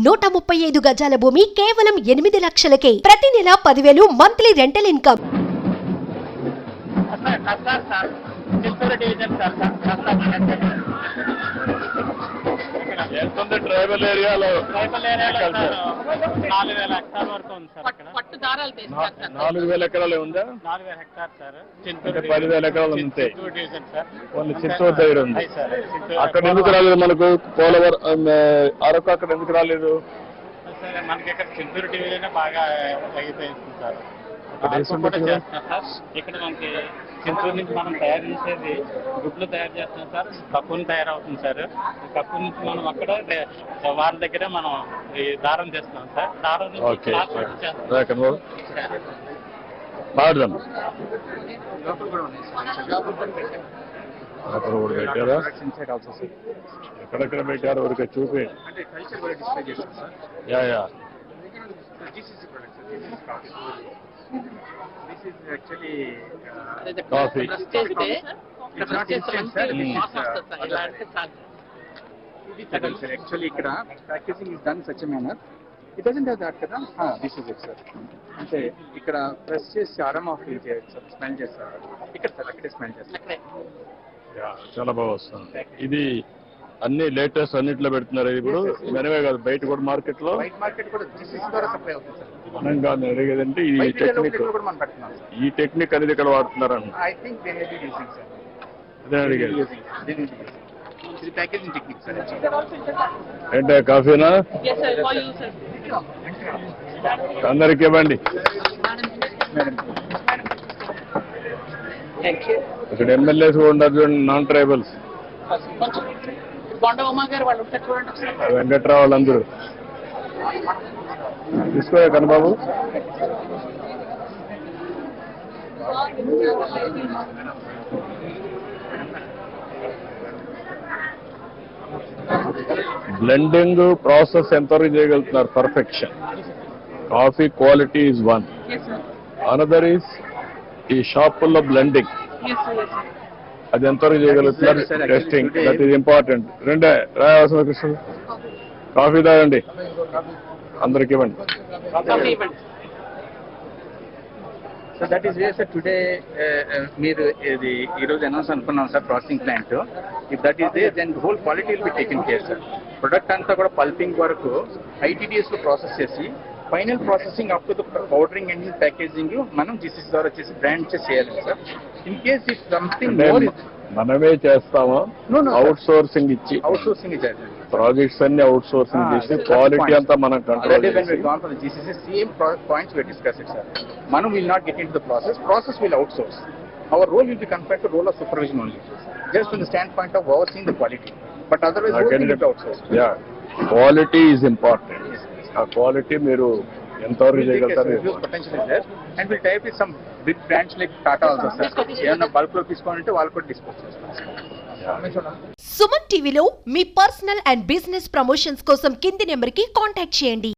135 గజాల భూమి కేవలం 8 లక్షలకే. ప్రతి నెల 10,000 మంత్లీ రెంటల్ ఇన్కమ్. ట్రైబల్ ఏరియాలో 4,000 ఎకరాల వరకు ఉంది సార్. పట్టు దారాలు 4,000 ఎకరాలు ఉందా? 4,000 హెక్టార్ సార్. 10,000 ఎకరాలు ఉంది. ఓన్లీ చిత్తూరు దగ్గర ఉంది. చిత్తూరు అక్కడ ఎందుకు రాలేదు మనకు? పోలవరం అరకు అక్కడ ఎందుకు రాలేదు? సరే, మనకి ఇక్కడ చిత్తూరు డివిజన్ బాగా తగ్గిపోయింది సార్. ఇక్కడ ఇక్కడ మనకి చిత్తూరు నుంచి మనం తయారు చేసేది గుడ్లు తయారు చేస్తాం సార్. కప్పుని తయారవుతుంది సార్. కప్పు నుంచి మనం అక్కడ వారి దగ్గర మనం ఈ దారం చేస్తున్నాం సార్. దారం నుంచి పాడదాం. అక్కడ కూడా పెట్టారా? ఎక్కడెక్కడ పెట్టారు? ఊరికే చూపి. Yeah yeah This is actually coffee. It's not instant, sir. Actually, packaging is done in such a manner. It doesn't have that, kada? This is it, sir. అంటే ఇక్కడ ప్రెస్ చేసి aroma feel చేయొచ్చు సార్. స్మెల్ చేస్తారు ఇక్కడ sir. అక్కడే smell చేస్తారు. చాలా బాగా వస్తుంది. ఇది అన్ని లేటెస్ట్ అన్నిట్లో పెడుతున్నారు ఇప్పుడు. మనమే కాదు, బయట కూడా మార్కెట్ లో. బయట మార్కెట్ కూడా GCC ద్వారా సప్లై అవుతుంది సార్. మనం కాదు అడిగేదంటే ఈ టెక్నిక్, ఈ టెక్నిక్ అనేది ఇక్కడ వాడుతున్నారని. I think they may be using, sir. అదే అడిగేది. ఇది ప్యాకేజింగ్ టెక్నిక్ సార్. ఏంటో కాఫీనా? అందరికి ఇవ్వండి. ఇక్కడ ఎమ్మెల్యేస్ కూడా ఉన్నారు చూడండి, నాన్ ట్రైబల్స్. వెంకట్రావు వాళ్ళందరూ తీసుకోలే కనబాబు. బ్లెండింగ్ ప్రాసెస్ ఎంతవరకు చేయగలుగుతున్నారు? Perfection. Coffee quality is one. Another is ఈ షాపుల్లో బ్లెండింగ్. అది ఎంతవరకు చేయగలుగుతున్నారు? టెస్టింగ్. That is important. రెండే రాయవలసిన కృష్ణ. కాఫీ తాగండి, అందరికి ఇవ్వండి. So that is way sir. Today మీరు ఇది ఈరోజు అనౌన్స్ అనుకున్నాం సార్, processing plant. If that is they then whole quality will be taken care sir. Product అంతా కూడా పల్పింగ్ వరకు ITDS లో ప్రాసెస్ చేసి final processing up to the powdering and packaging మనం GCC ద్వారా చేసి బ్రాండ్ చేయాలి sir. In case if something more మనమే చేస్తామా? అవుట్ సోర్సింగ్ ఇచ్చి ప్రాజెక్ట్స్ అన్ని అవుట్ సోర్సింగ్ చేసి క్వాలిటీ అంతా మనం కంట్రోల్ చేసి. GCC same points we discussed sir. మనం will not get into the process will outsource. Our role will be confined to role of supervision only, just from the standpoint of overseeing the quality, but otherwise we will be outsourced. Yeah, quality is important. ఆ quality మీరు ఎంతవరకు చేయగలుగుతారు? Potential is there and we'll type with some big brands like Tata also sir. ఏమన్నా bulk లో తీసుకోవాలంటే వాళ్ళు కూడా dispose చేస్తారు. సుమన్ టీవీలో మీ పర్సనల్ అండ్ బిజినెస్ ప్రమోషన్స్ కోసం కింది నెంబర్కి కాంటాక్ట్ చేయండి.